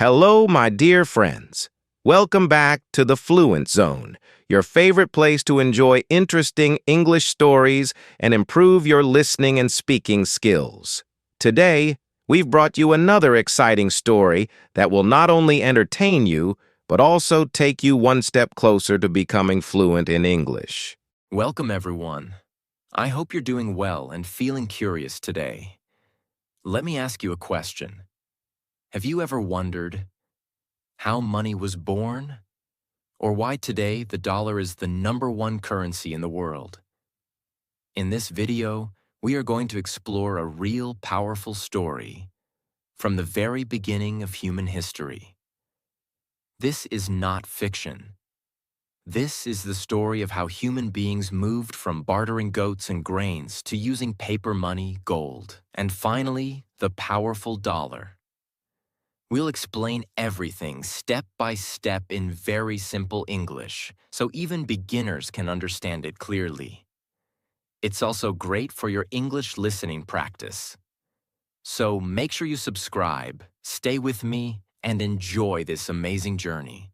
Hello, my dear friends. Welcome back to the Fluent Zone, your favorite place to enjoy interesting English stories and improve your listening and speaking skills. Today, we've brought you another exciting story that will not only entertain you, but also take you one step closer to becoming fluent in English. Welcome, everyone. I hope you're doing well and feeling curious today. Let me ask you a question. Have you ever wondered how money was born? Or why today the dollar is the #1 currency in the world? In this video, we are going to explore a real powerful story from the very beginning of human history. This is not fiction. This is the story of how human beings moved from bartering goats and grains to using paper money, gold, and finally, the powerful dollar. We'll explain everything step by step in very simple English, so even beginners can understand it clearly. It's also great for your English listening practice. So make sure you subscribe, stay with me, and enjoy this amazing journey.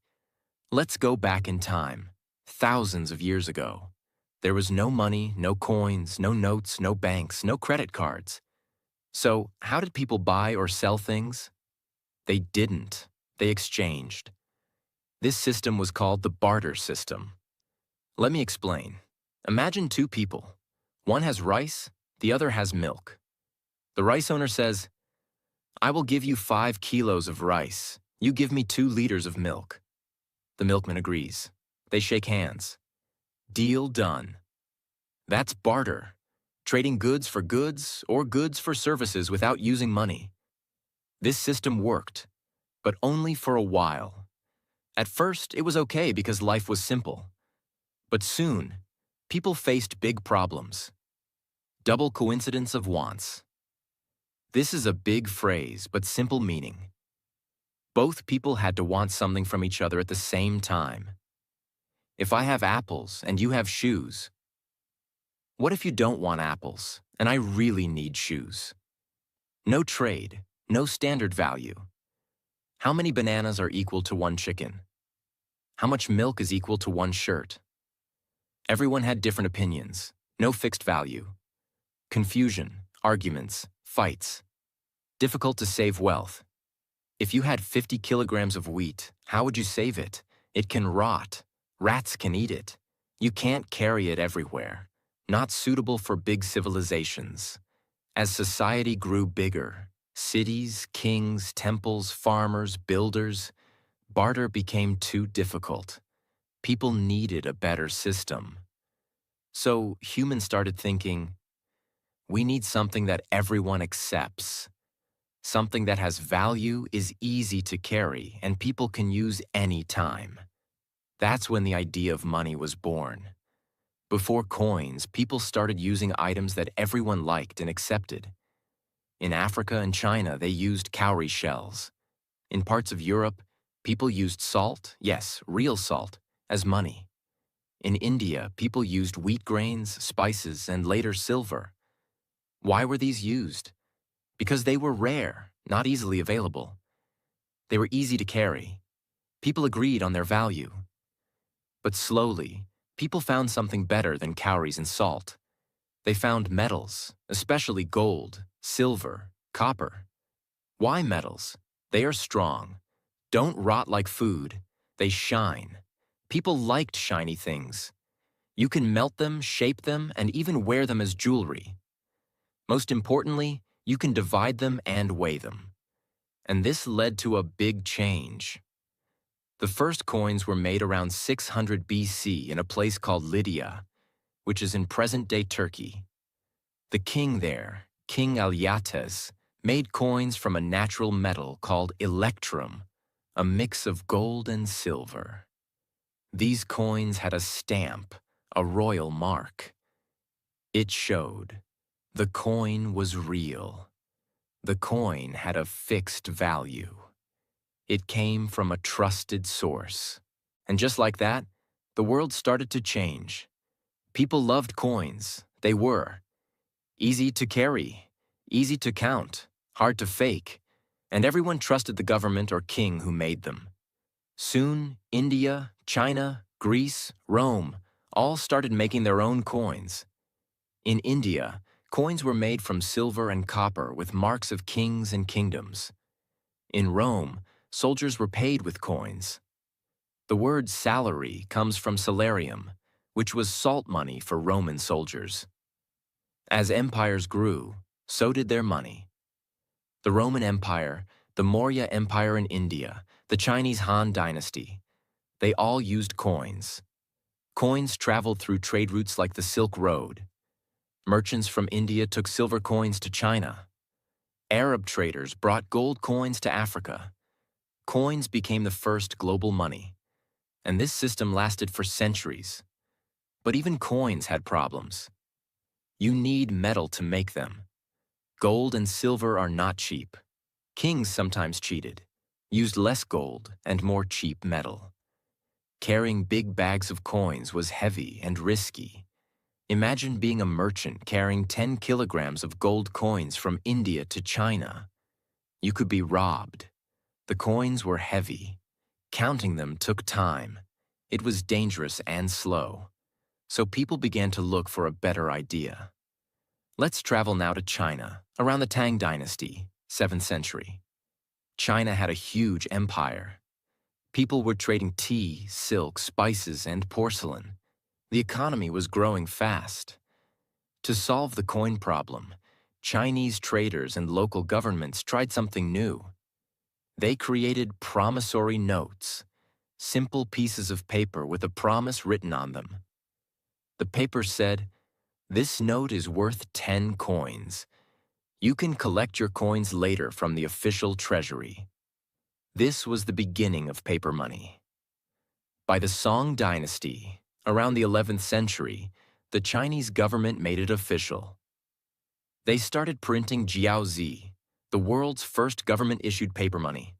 Let's go back in time, thousands of years ago. There was no money, no coins, no notes, no banks, no credit cards. So how did people buy or sell things? They didn't. They exchanged. This system was called the barter system. Let me explain. Imagine two people. One has rice, the other has milk. The rice owner says, "I will give you 5 kilos of rice. You give me 2 liters of milk." The milkman agrees. They shake hands. Deal done. That's barter, trading goods for goods or goods for services without using money. This system worked, but only for a while. At first, it was okay because life was simple. But soon, people faced big problems. Double coincidence of wants. This is a big phrase, but simple meaning. Both people had to want something from each other at the same time. If I have apples and you have shoes, what if you don't want apples and I really need shoes? No trade, no standard value. How many bananas are equal to 1 chicken? How much milk is equal to 1 shirt? Everyone had different opinions, no fixed value. Confusion, arguments, fights. Difficult to save wealth. If you had 50 kilograms of wheat, how would you save it? It can rot. Rats can eat it. You can't carry it everywhere. Not suitable for big civilizations. As society grew bigger, cities, kings, temples, farmers, builders, barter became too difficult. People needed a better system. So humans started thinking, we need something that everyone accepts. Something that has value, is easy to carry, and people can use any time. That's when the idea of money was born. Before coins, people started using items that everyone liked and accepted. In Africa and China, they used cowrie shells. In parts of Europe, people used salt, yes, real salt, as money. In India, people used wheat grains, spices, and later silver. Why were these used? Because they were rare, not easily available. They were easy to carry. People agreed on their value. But slowly, people found something better than cowries and salt. They found metals, especially gold, silver, copper. Why metals? They are strong. Don't rot like food. They shine. People liked shiny things. You can melt them, shape them, and even wear them as jewelry. Most importantly, you can divide them and weigh them. And this led to a big change. The first coins were made around 600 BC in a place called Lydia, which is in present-day Turkey. The king there, King Alyattes, made coins from a natural metal called electrum, a mix of gold and silver. These coins had a stamp, a royal mark. It showed the coin was real. The coin had a fixed value. It came from a trusted source. And just like that, the world started to change. People loved coins. They were easy to carry, easy to count, hard to fake. and everyone trusted the government or king who made them. Soon, India, China, Greece, Rome all started making their own coins. In India, coins were made from silver and copper with marks of kings and kingdoms. In Rome, soldiers were paid with coins. The word salary comes from salarium, which was salt money for Roman soldiers. As empires grew, so did their money. The Roman Empire, the Maurya Empire in India, the Chinese Han Dynasty, they all used coins. Coins traveled through trade routes like the Silk Road. Merchants from India took silver coins to China. Arab traders brought gold coins to Africa. Coins became the first global money, and this system lasted for centuries. But even coins had problems. You need metal to make them. Gold and silver are not cheap. Kings sometimes cheated, used less gold and more cheap metal. Carrying big bags of coins was heavy and risky. Imagine being a merchant carrying 10 kilograms of gold coins from India to China. You could be robbed. The coins were heavy. Counting them took time. It was dangerous and slow. So people began to look for a better idea. Let's travel now to China, around the Tang Dynasty, 7th century. China had a huge empire. People were trading tea, silk, spices, and porcelain. The economy was growing fast. To solve the coin problem, Chinese traders and local governments tried something new. They created promissory notes, simple pieces of paper with a promise written on them. The paper said, "This note is worth 10 coins. You can collect your coins later from the official treasury." This was the beginning of paper money. By the Song Dynasty, around the 11th century, the Chinese government made it official. They started printing jiaozi, the world's first government-issued paper money.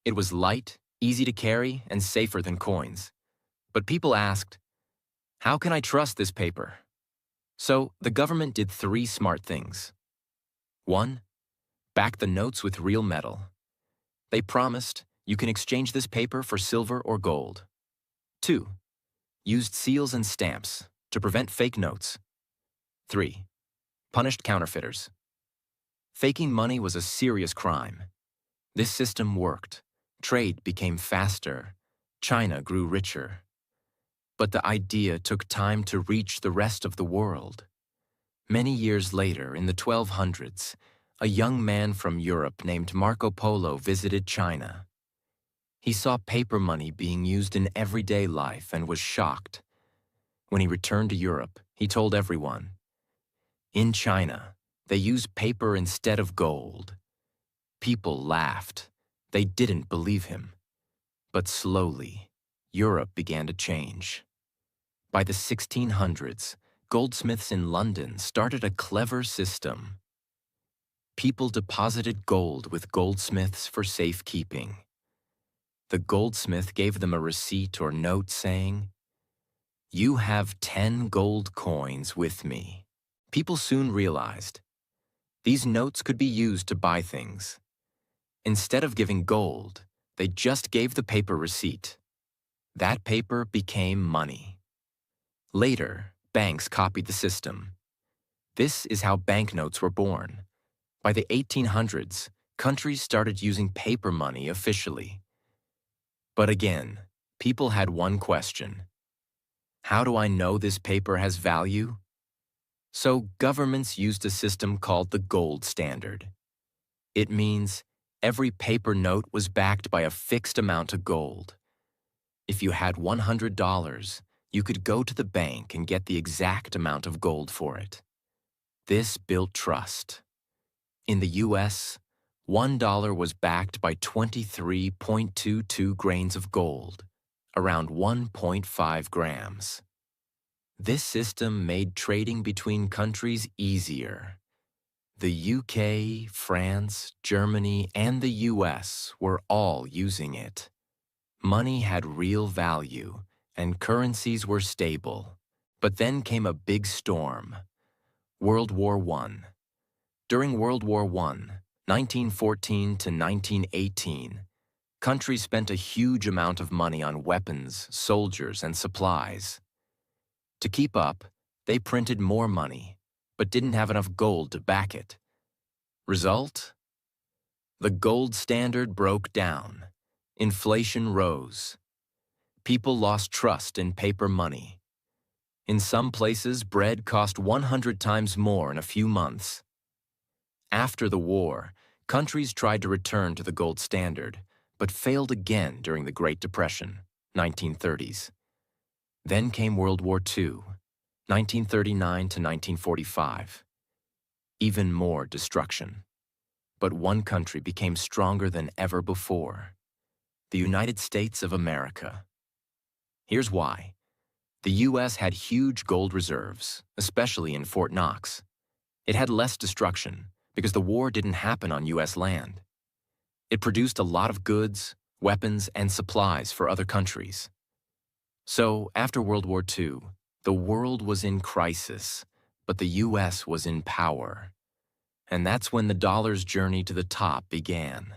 It was light, easy to carry, and safer than coins. But people asked, "How can I trust this paper?" So the government did 3 smart things. 1. Back the notes with real metal. They promised, "You can exchange this paper for silver or gold." 2. Used seals and stamps to prevent fake notes. 3. Punished counterfeiters. Faking money was a serious crime. This system worked. Trade became faster. China grew richer. But the idea took time to reach the rest of the world. Many years later, in the 1200s, a young man from Europe named Marco Polo visited China. He saw paper money being used in everyday life and was shocked. When he returned to Europe, he told everyone, "In China, they use paper instead of gold." People laughed. They didn't believe him. But slowly, Europe began to change. By the 1600s, goldsmiths in London started a clever system. People deposited gold with goldsmiths for safekeeping. The goldsmith gave them a receipt or note saying, "You have 10 gold coins with me." People soon realized these notes could be used to buy things. Instead of giving gold, they just gave the paper receipt. That paper became money. Later, banks copied the system. This is how banknotes were born. By the 1800s, countries started using paper money officially. But again, people had one question. How do I know this paper has value? So governments used a system called the gold standard. It means every paper note was backed by a fixed amount of gold. If you had $100, you could go to the bank and get the exact amount of gold for it. This built trust. In the US, $1 was backed by 23.22 grains of gold, around 1.5 grams. This system made trading between countries easier. The UK, France, Germany, and the US were all using it. Money had real value, and currencies were stable. But then came a big storm. World War I. During World War I, 1914 to 1918, countries spent a huge amount of money on weapons, soldiers, and supplies. To keep up, they printed more money, but didn't have enough gold to back it. Result? The gold standard broke down. Inflation rose. People lost trust in paper money. In some places, bread cost 100 times more in a few months. After the war, countries tried to return to the gold standard, but failed again during the Great Depression, 1930s. Then came World War II, 1939 to 1945. Even more destruction. But one country became stronger than ever before: the United States of America. Here's why. The U.S. had huge gold reserves, especially in Fort Knox. It had less destruction because the war didn't happen on U.S. land. It produced a lot of goods, weapons, and supplies for other countries. So, after World War II, the world was in crisis, but the U.S. was in power. And that's when the dollar's journey to the top began.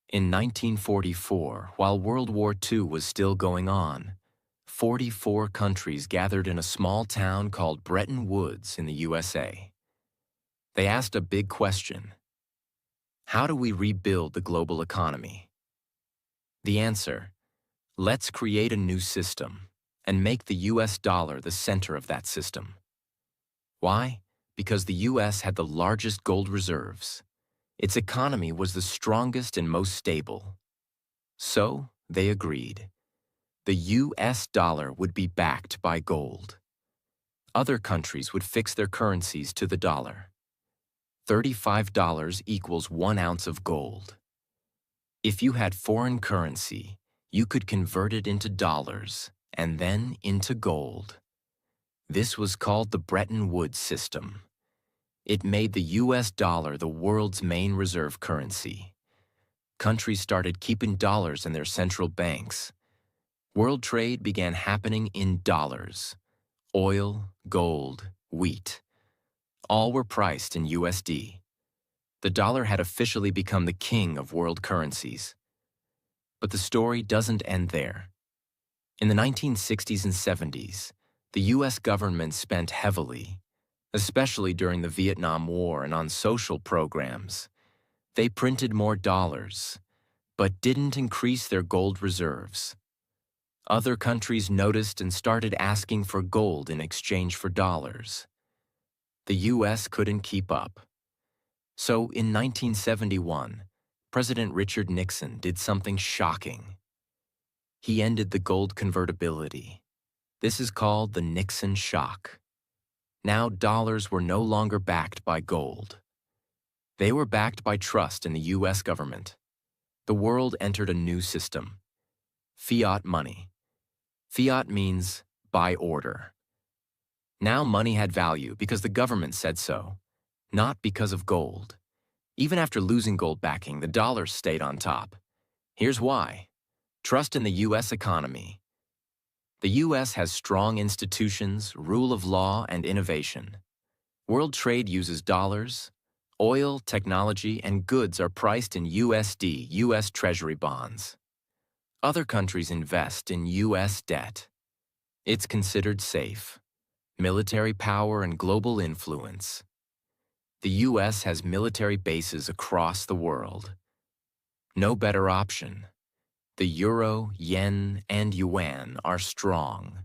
In 1944, while World War II was still going on, 44 countries gathered in a small town called Bretton Woods in the USA. They asked a big question: how do we rebuild the global economy? The answer: let's create a new system and make the US dollar the center of that system. Why? Because the US had the largest gold reserves. Its economy was the strongest and most stable. So, they agreed. The US dollar would be backed by gold. Other countries would fix their currencies to the dollar. $35 equals 1 ounce of gold. If you had foreign currency, you could convert it into dollars and then into gold. This was called the Bretton Woods system. It made the US dollar the world's main reserve currency. Countries started keeping dollars in their central banks. World trade began happening in dollars. Oil, gold, wheat. All were priced in USD. The dollar had officially become the king of world currencies. But the story doesn't end there. In the 1960s and 70s, the US government spent heavily, especially during the Vietnam War and on social programs. They printed more dollars, but didn't increase their gold reserves. Other countries noticed and started asking for gold in exchange for dollars. The US couldn't keep up. So in 1971, President Richard Nixon did something shocking. He ended the gold convertibility. This is called the Nixon shock. Now dollars were no longer backed by gold. They were backed by trust in the US government. The world entered a new system: fiat money. Fiat means by order. Now money had value because the government said so, not because of gold. Even after losing gold backing, the dollar stayed on top. Here's why. Trust in the US economy. The US has strong institutions, rule of law, and innovation. World trade uses dollars. Oil, technology, and goods are priced in USD, US Treasury bonds. Other countries invest in US debt. It's considered safe. Military power and global influence. The US has military bases across the world. No better option. The euro, yen, and yuan are strong,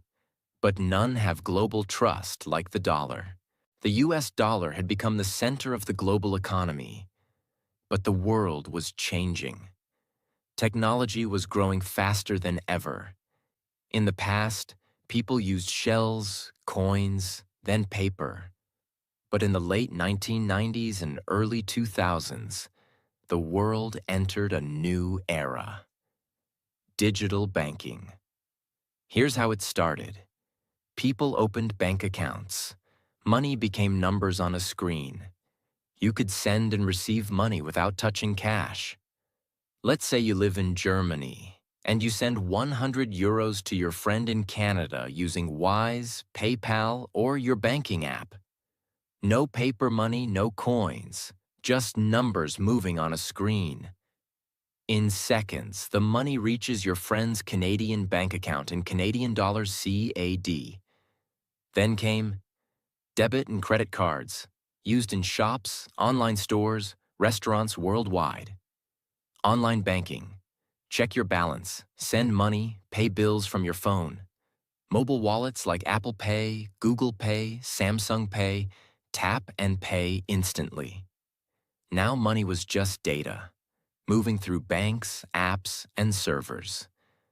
but none have global trust like the dollar. The US dollar had become the center of the global economy, but the world was changing. Technology was growing faster than ever. In the past, people used shells, coins, then paper. But in the late 1990s and early 2000s, the world entered a new era: digital banking. Here's how it started. People opened bank accounts. Money became numbers on a screen. You could send and receive money without touching cash. Let's say you live in Germany, and you send 100 euros to your friend in Canada using Wise, PayPal, or your banking app. No paper money, no coins, just numbers moving on a screen. In seconds, the money reaches your friend's Canadian bank account in Canadian dollars CAD. Then came debit and credit cards, used in shops, online stores, restaurants worldwide. Online banking. Check your balance, send money, pay bills from your phone. Mobile wallets like Apple Pay, Google Pay, Samsung Pay, tap and pay instantly. Now money was just data, moving through banks, apps, and servers.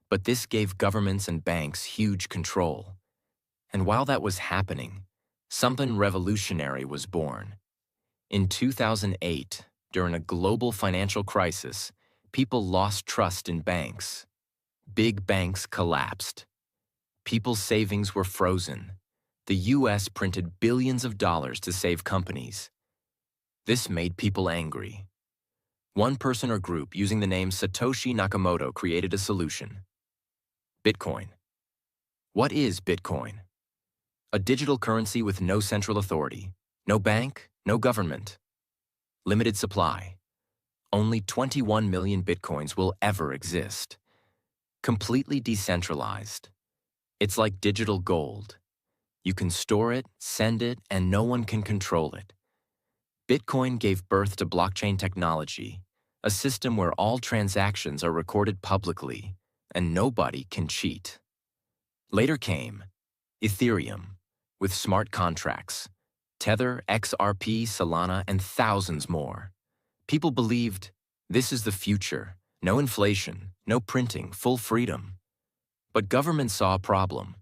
But this gave governments and banks huge control. And while that was happening, something revolutionary was born. In 2008, during a global financial crisis, people lost trust in banks. Big banks collapsed. People's savings were frozen. The US printed billions of dollars to save companies. This made people angry. One person or group using the name Satoshi Nakamoto created a solution. Bitcoin. What is Bitcoin? A digital currency with no central authority, no bank, no government. Limited supply. Only 21 million Bitcoins will ever exist. Completely decentralized. It's like digital gold. You can store it, send it, and no one can control it. Bitcoin gave birth to blockchain technology, a system where all transactions are recorded publicly and nobody can cheat. Later came Ethereum, with smart contracts, Tether, XRP, Solana, and thousands more. People believed this is the future, no inflation, no printing, full freedom. But governments saw a problem.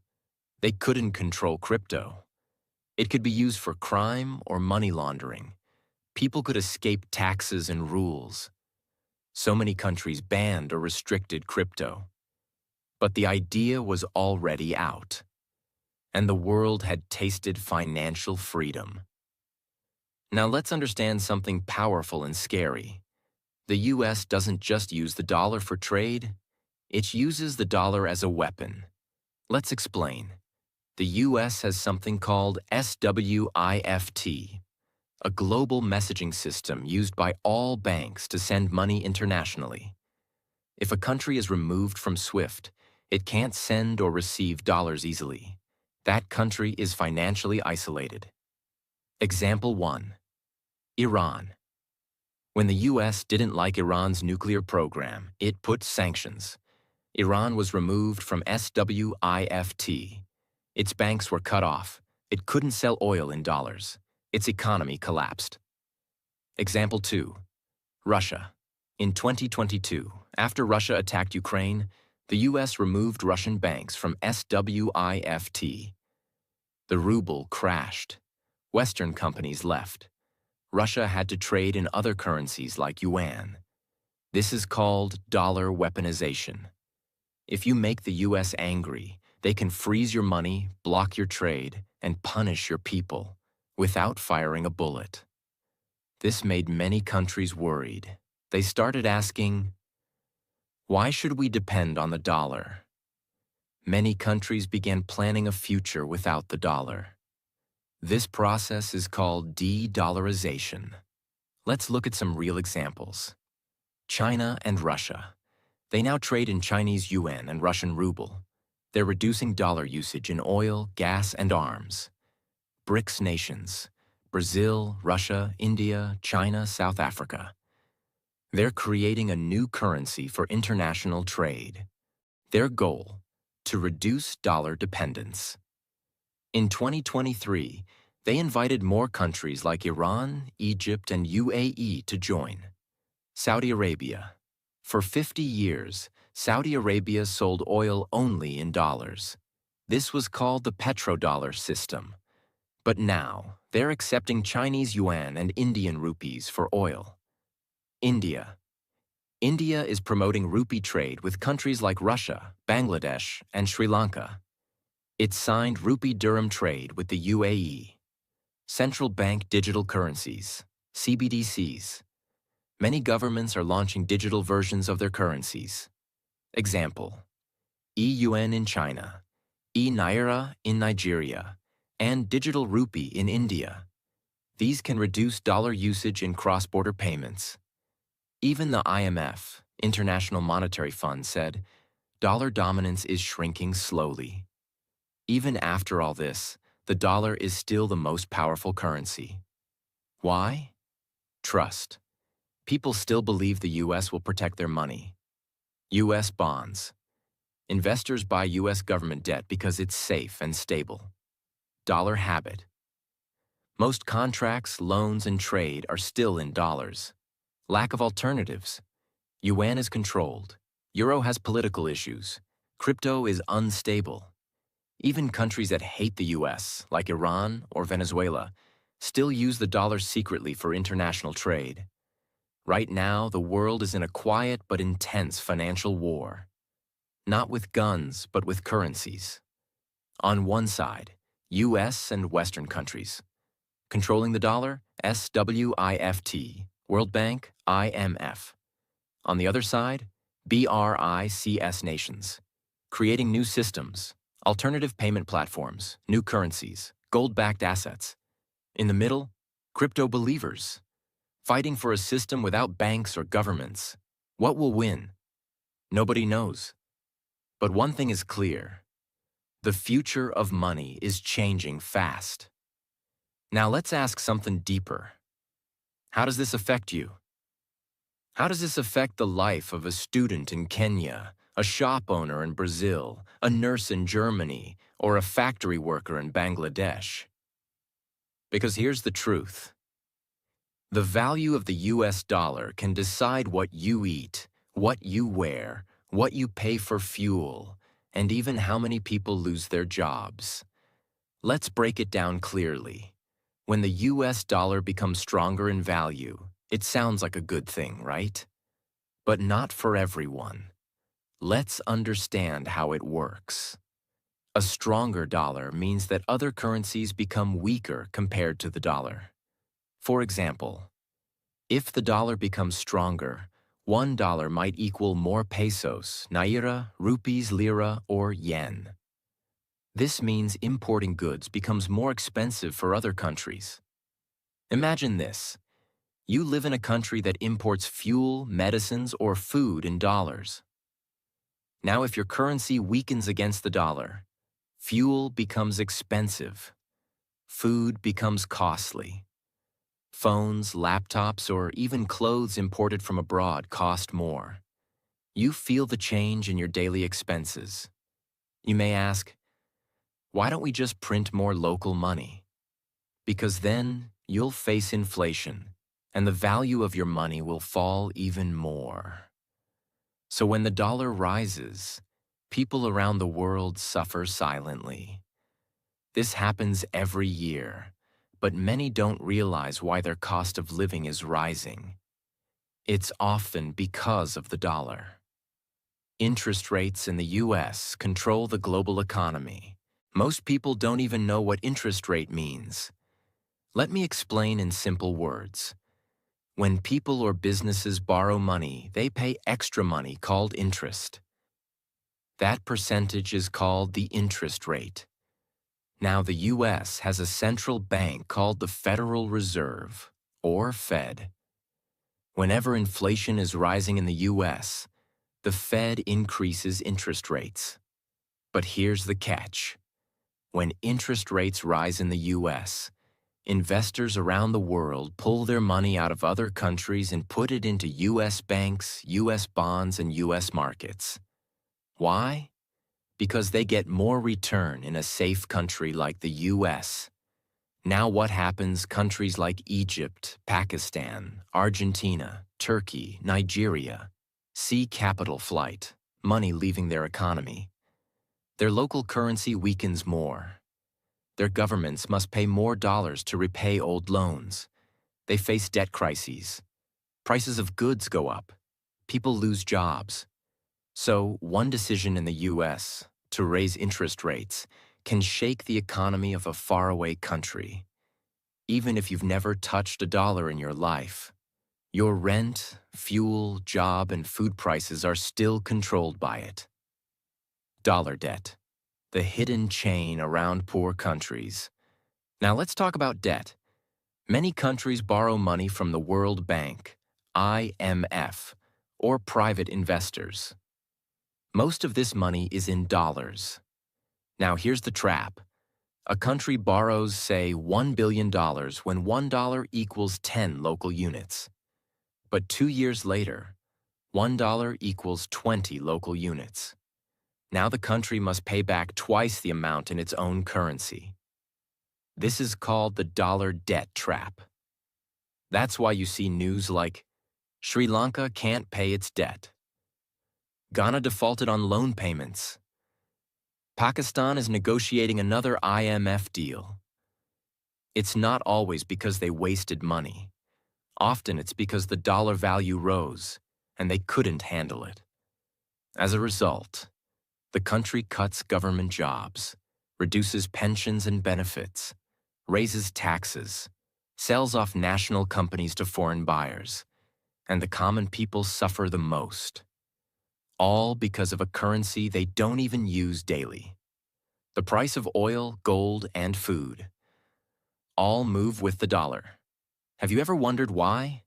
They couldn't control crypto. It could be used for crime or money laundering. People could escape taxes and rules. So many countries banned or restricted crypto. But the idea was already out, and the world had tasted financial freedom. Now let's understand something powerful and scary. The US doesn't just use the dollar for trade, it uses the dollar as a weapon. Let's explain. The US has something called SWIFT, a global messaging system used by all banks to send money internationally. If a country is removed from SWIFT, it can't send or receive dollars easily. That country is financially isolated. Example 1. Iran. When the US didn't like Iran's nuclear program, it put sanctions. Iran was removed from SWIFT. Its banks were cut off. It couldn't sell oil in dollars. Its economy collapsed. Example 2. Russia. In 2022, after Russia attacked Ukraine, the US removed Russian banks from SWIFT. The ruble crashed. Western companies left. Russia had to trade in other currencies like yuan. This is called dollar weaponization. If you make the US angry, they can freeze your money, block your trade, and punish your people without firing a bullet. This made many countries worried. They started asking, why should we depend on the dollar? Many countries began planning a future without the dollar. This process is called de-dollarization. Let's look at some real examples. China and Russia. They now trade in Chinese yuan and Russian ruble. They're reducing dollar usage in oil, gas, and arms. BRICS nations. Brazil, Russia, India, China, South Africa. They're creating a new currency for international trade. Their goal, to reduce dollar dependence. In 2023, they invited more countries like Iran, Egypt, and UAE to join. Saudi Arabia. For 50 years, Saudi Arabia sold oil only in dollars. This was called the petrodollar system. But now, they're accepting Chinese yuan and Indian rupees for oil. India. India is promoting rupee trade with countries like Russia, Bangladesh, and Sri Lanka. It signed rupee dirham trade with the UAE. Central bank digital currencies, CBDCs. Many governments are launching digital versions of their currencies. Example: e-yuan in China, e-naira in Nigeria, and digital rupee in India. These can reduce dollar usage in cross-border payments. Even the IMF, International Monetary Fund, said dollar dominance is shrinking slowly. Even after all this, the dollar is still the most powerful currency. Why? Trust. People still believe the U.S. will protect their money. U.S. bonds. Investors buy U.S. government debt because it's safe and stable. Dollar habit. Most contracts, loans, and trade are still in dollars. Lack of alternatives. Yuan is controlled. Euro has political issues. Crypto is unstable. Even countries that hate the U.S., like Iran or Venezuela, still use the dollar secretly for international trade. Right now, the world is in a quiet but intense financial war. Not with guns, but with currencies. On one side, U.S. and Western countries. Controlling the dollar, SWIFT, World Bank, IMF. On the other side, BRICS nations. Creating new systems, alternative payment platforms, new currencies, gold-backed assets. In the middle, crypto believers, fighting for a system without banks or governments. What will win? Nobody knows. But one thing is clear. The future of money is changing fast. Now let's ask something deeper. How does this affect you? How does this affect the life of a student in Kenya, a shop owner in Brazil, a nurse in Germany, or a factory worker in Bangladesh? Because here's the truth. The value of the US dollar can decide what you eat, what you wear, what you pay for fuel, and even how many people lose their jobs. Let's break it down clearly. When the US dollar becomes stronger in value, it sounds like a good thing, right? But not for everyone. Let's understand how it works. A stronger dollar means that other currencies become weaker compared to the dollar. For example, if the dollar becomes stronger, $1 might equal more pesos, naira, rupees, lira, or yen. This means importing goods becomes more expensive for other countries. Imagine this. You live in a country that imports fuel, medicines, or food in dollars. Now, if your currency weakens against the dollar, fuel becomes expensive. Food becomes costly. Phones, laptops, or even clothes imported from abroad cost more. You feel the change in your daily expenses. You may ask, why don't we just print more local money? Because then you'll face inflation, and the value of your money will fall even more. So when the dollar rises, people around the world suffer silently. This happens every year, but many don't realize why their cost of living is rising. It's often because of the dollar. Interest rates in the U.S. control the global economy. Most people don't even know what interest rate means. Let me explain in simple words. When people or businesses borrow money, they pay extra money called interest. That percentage is called the interest rate. Now, the U.S. has a central bank called the Federal Reserve, or Fed. Whenever inflation is rising in the U.S., the Fed increases interest rates. But here's the catch. When interest rates rise in the U.S., investors around the world pull their money out of other countries and put it into U.S. banks, U.S. bonds, and U.S. markets. Why? Because they get more return in a safe country like the U.S. Now what happens countries like Egypt, Pakistan, Argentina, Turkey, Nigeria see capital flight, money leaving their economy. Their local currency weakens more. Their governments must pay more dollars to repay old loans. They face debt crises. Prices of goods go up. People lose jobs. So, one decision in the U.S. to raise interest rates can shake the economy of a faraway country. Even if you've never touched a dollar in your life, your rent, fuel, job, and food prices are still controlled by it. Dollar debt, the hidden chain around poor countries. Now let's talk about debt. Many countries borrow money from the World Bank, IMF, or private investors. Most of this money is in dollars. Now here's the trap. A country borrows, say, $1 billion when $1 equals 10 local units. But 2 years later, $1 equals 20 local units. Now the country must pay back twice the amount in its own currency. This is called the dollar debt trap. That's why you see news like, Sri Lanka can't pay its debt. Ghana defaulted on loan payments. Pakistan is negotiating another IMF deal. It's not always because they wasted money. Often it's because the dollar value rose, and they couldn't handle it. As a result, the country cuts government jobs, reduces pensions and benefits, raises taxes, sells off national companies to foreign buyers, and the common people suffer the most. All because of a currency they don't even use daily. The price of oil, gold, and food all move with the dollar. Have you ever wondered why?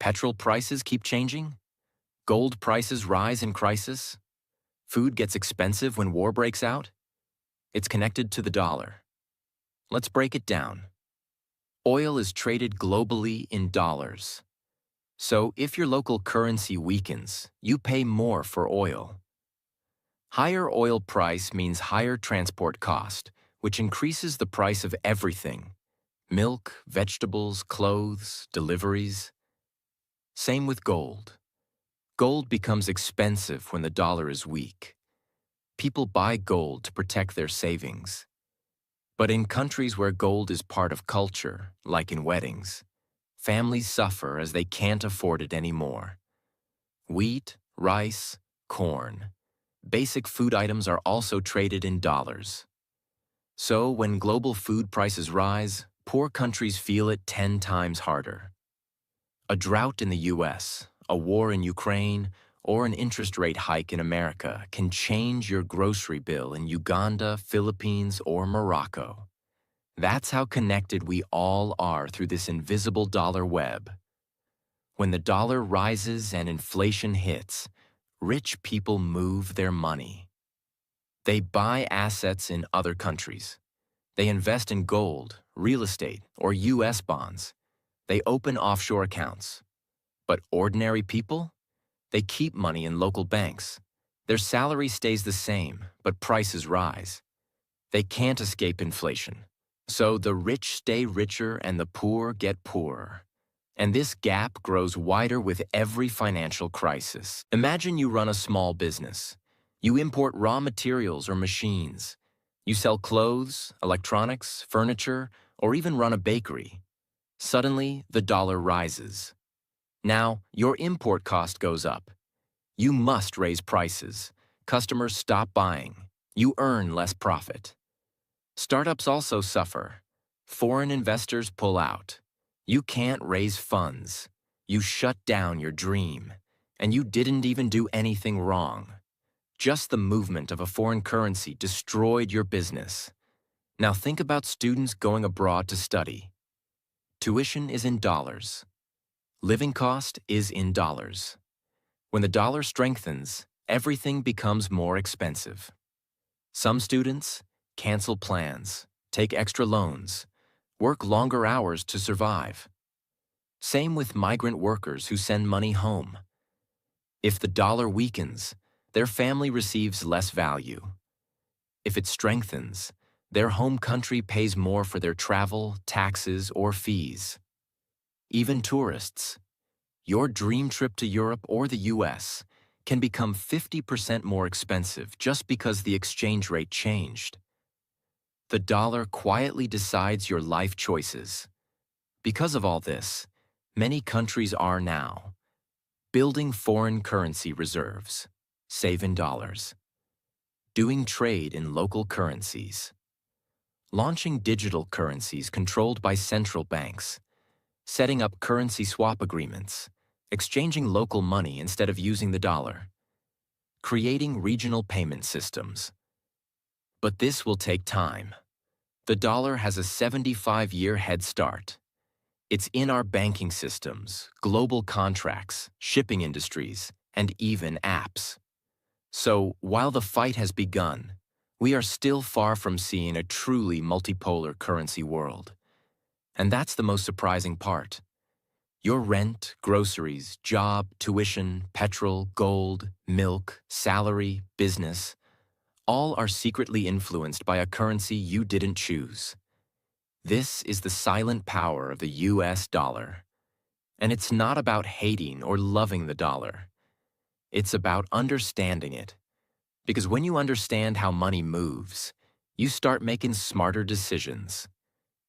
Petrol prices keep changing? Gold prices rise in crisis? Food gets expensive when war breaks out? It's connected to the dollar. Let's break it down. Oil is traded globally in dollars. So if your local currency weakens, you pay more for oil. Higher oil price means higher transport cost, which increases the price of everything: milk, vegetables, clothes, deliveries. Same with gold. Gold becomes expensive when the dollar is weak. People buy gold to protect their savings. But in countries where gold is part of culture, like in weddings, families suffer as they can't afford it anymore. Wheat, rice, corn. Basic food items are also traded in dollars. So when global food prices rise, poor countries feel it 10 times harder. A drought in the US, a war in Ukraine, or an interest rate hike in America can change your grocery bill in Uganda, Philippines, or Morocco. That's how connected we all are through this invisible dollar web. When the dollar rises and inflation hits, rich people move their money. They buy assets in other countries. They invest in gold, real estate, or US bonds. They open offshore accounts. But ordinary people? They keep money in local banks. Their salary stays the same, but prices rise. They can't escape inflation. So the rich stay richer and the poor get poorer. And this gap grows wider with every financial crisis. Imagine you run a small business. You import raw materials or machines. You sell clothes, electronics, furniture, or even run a bakery. Suddenly, the dollar rises. Now, your import cost goes up. You must raise prices. Customers stop buying. You earn less profit. Startups also suffer. Foreign investors pull out. You can't raise funds. You shut down your dream. And you didn't even do anything wrong. Just the movement of a foreign currency destroyed your business. Now think about students going abroad to study. Tuition is in dollars. Living cost is in dollars. When the dollar strengthens, everything becomes more expensive. Some students cancel plans, take extra loans, work longer hours to survive. Same with migrant workers who send money home. If the dollar weakens, their family receives less value. If it strengthens, their home country pays more for their travel, taxes, or fees. Even tourists. Your dream trip to Europe or the US can become 50% more expensive just because the exchange rate changed. The dollar quietly decides your life choices. Because of all this, many countries are now building foreign currency reserves, save in dollars, doing trade in local currencies, launching digital currencies controlled by central banks, setting up currency swap agreements, exchanging local money instead of using the dollar, creating regional payment systems. But this will take time. The dollar has a 75-year head start. It's in our banking systems, global contracts, shipping industries, and even apps. So, while the fight has begun, we are still far from seeing a truly multipolar currency world. And that's the most surprising part. Your rent, groceries, job, tuition, petrol, gold, milk, salary, business, all are secretly influenced by a currency you didn't choose. This is the silent power of the US dollar. And it's not about hating or loving the dollar. It's about understanding it. Because when you understand how money moves, you start making smarter decisions,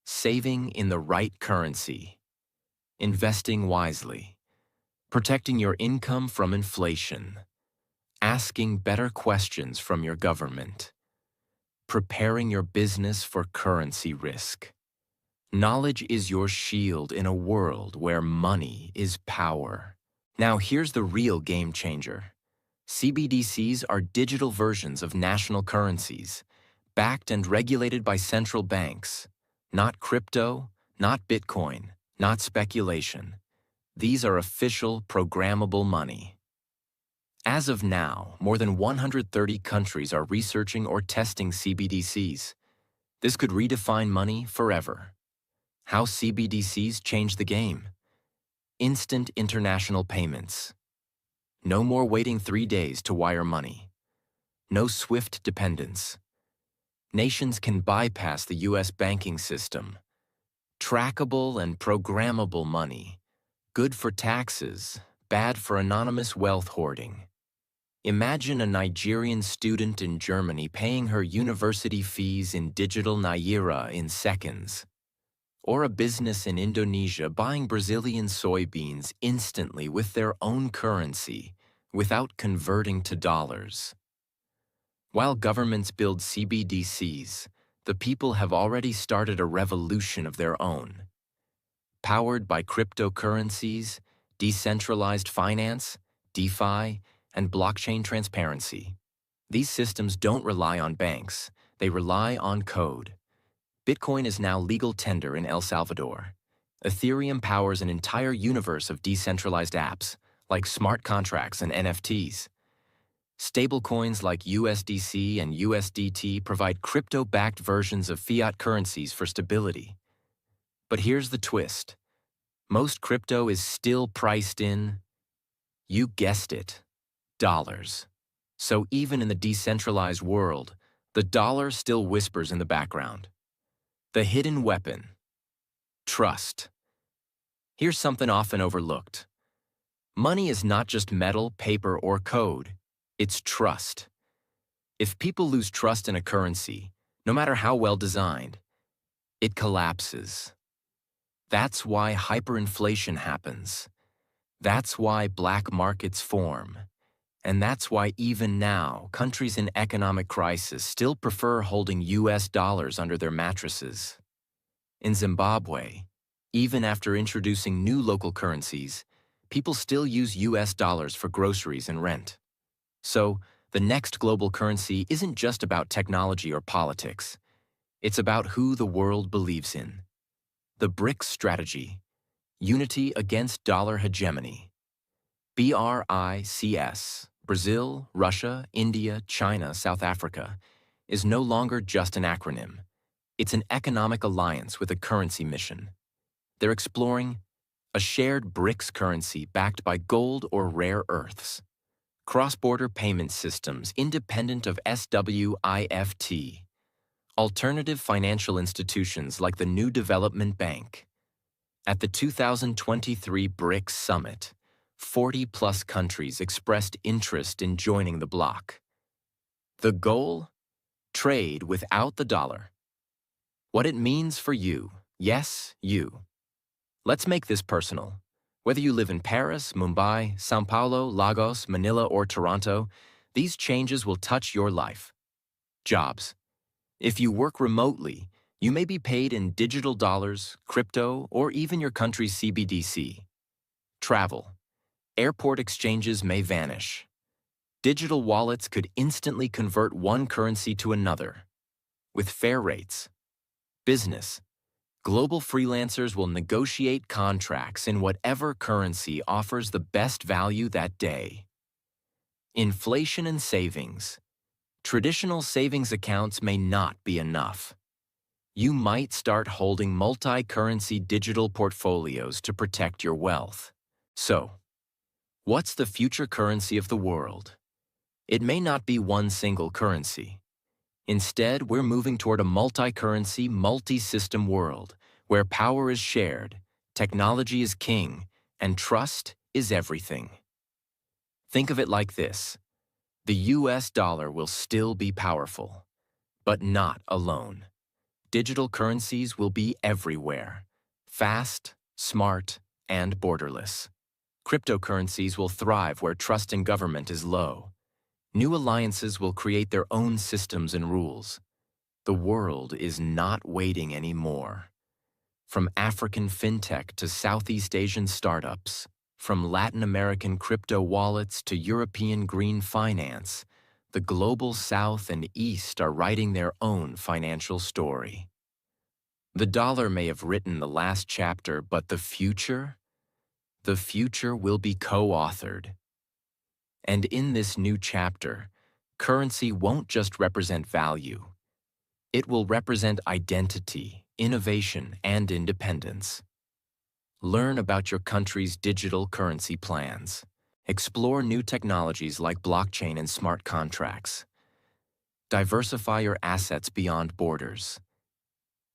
saving in the right currency, investing wisely, protecting your income from inflation, asking better questions from your government, preparing your business for currency risk. Knowledge is your shield in a world where money is power. Now here's the real game changer. CBDCs are digital versions of national currencies, backed and regulated by central banks. Not crypto, not Bitcoin, not speculation. These are official, programmable money. As of now, more than 130 countries are researching or testing CBDCs. This could redefine money forever. How CBDCs change the game. Instant international payments. No more waiting 3 days to wire money. No SWIFT dependence. Nations can bypass the US banking system. Trackable and programmable money. Good for taxes, bad for anonymous wealth hoarding. Imagine a Nigerian student in Germany paying her university fees in digital naira in seconds. Or a business in Indonesia buying Brazilian soybeans instantly with their own currency, without converting to dollars. While governments build CBDCs, the people have already started a revolution of their own. Powered by cryptocurrencies, decentralized finance, DeFi, and blockchain transparency. These systems don't rely on banks, they rely on code. Bitcoin is now legal tender in El Salvador. Ethereum powers an entire universe of decentralized apps, like smart contracts and NFTs. Stablecoins like USDC and USDT provide crypto-backed versions of fiat currencies for stability. But here's the twist. Most crypto is still priced in, you guessed it, dollars. So even in the decentralized world, the dollar still whispers in the background. The hidden weapon. Trust. Here's something often overlooked. Money is not just metal, paper, or code. It's trust. If people lose trust in a currency, no matter how well designed, it collapses. That's why hyperinflation happens. That's why black markets form. And that's why even now, countries in economic crisis still prefer holding US dollars under their mattresses. In Zimbabwe, even after introducing new local currencies, people still use US dollars for groceries and rent. So, the next global currency isn't just about technology or politics. It's about who the world believes in. The BRICS strategy, unity against dollar hegemony. BRICS, Brazil, Russia, India, China, South Africa, is no longer just an acronym. It's an economic alliance with a currency mission. They're exploring a shared BRICS currency backed by gold or rare earths, cross-border payment systems independent of SWIFT, alternative financial institutions like the New Development Bank. At the 2023 BRICS Summit, 40-plus countries expressed interest in joining the bloc. The goal? Trade without the dollar. What it means for you, yes, you. Let's make this personal. Whether you live in Paris, Mumbai, São Paulo, Lagos, Manila, or Toronto, these changes will touch your life. Jobs. If you work remotely, you may be paid in digital dollars, crypto, or even your country's CBDC. Travel. Airport exchanges may vanish. Digital wallets could instantly convert one currency to another, with fair rates. Business. Global freelancers will negotiate contracts in whatever currency offers the best value that day. Inflation and savings. Traditional savings accounts may not be enough. You might start holding multi-currency digital portfolios to protect your wealth. So, what's the future currency of the world? It may not be one single currency. Instead, we're moving toward a multi-currency, multi-system world where power is shared, technology is king, and trust is everything. Think of it like this. The US dollar will still be powerful, but not alone. Digital currencies will be everywhere, fast, smart, and borderless. Cryptocurrencies will thrive where trust in government is low. New alliances will create their own systems and rules. The world is not waiting anymore. From African fintech to Southeast Asian startups, from Latin American crypto wallets to European green finance, the global South and East are writing their own financial story. The dollar may have written the last chapter, but the future? The future will be co-authored. And in this new chapter, currency won't just represent value. It will represent identity, innovation, and independence. Learn about your country's digital currency plans. Explore new technologies like blockchain and smart contracts. Diversify your assets beyond borders.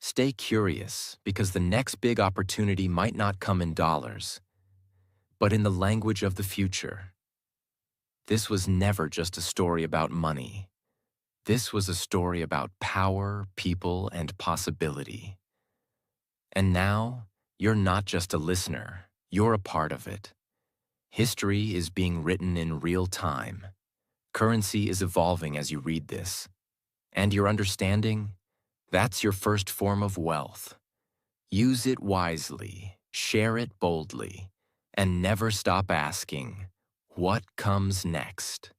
Stay curious, because the next big opportunity might not come in dollars, but in the language of the future. This was never just a story about money. This was a story about power, people, and possibility. And now, you're not just a listener, you're a part of it. History is being written in real time. Currency is evolving as you read this. And your understanding? That's your first form of wealth. Use it wisely, share it boldly, and never stop asking, what comes next?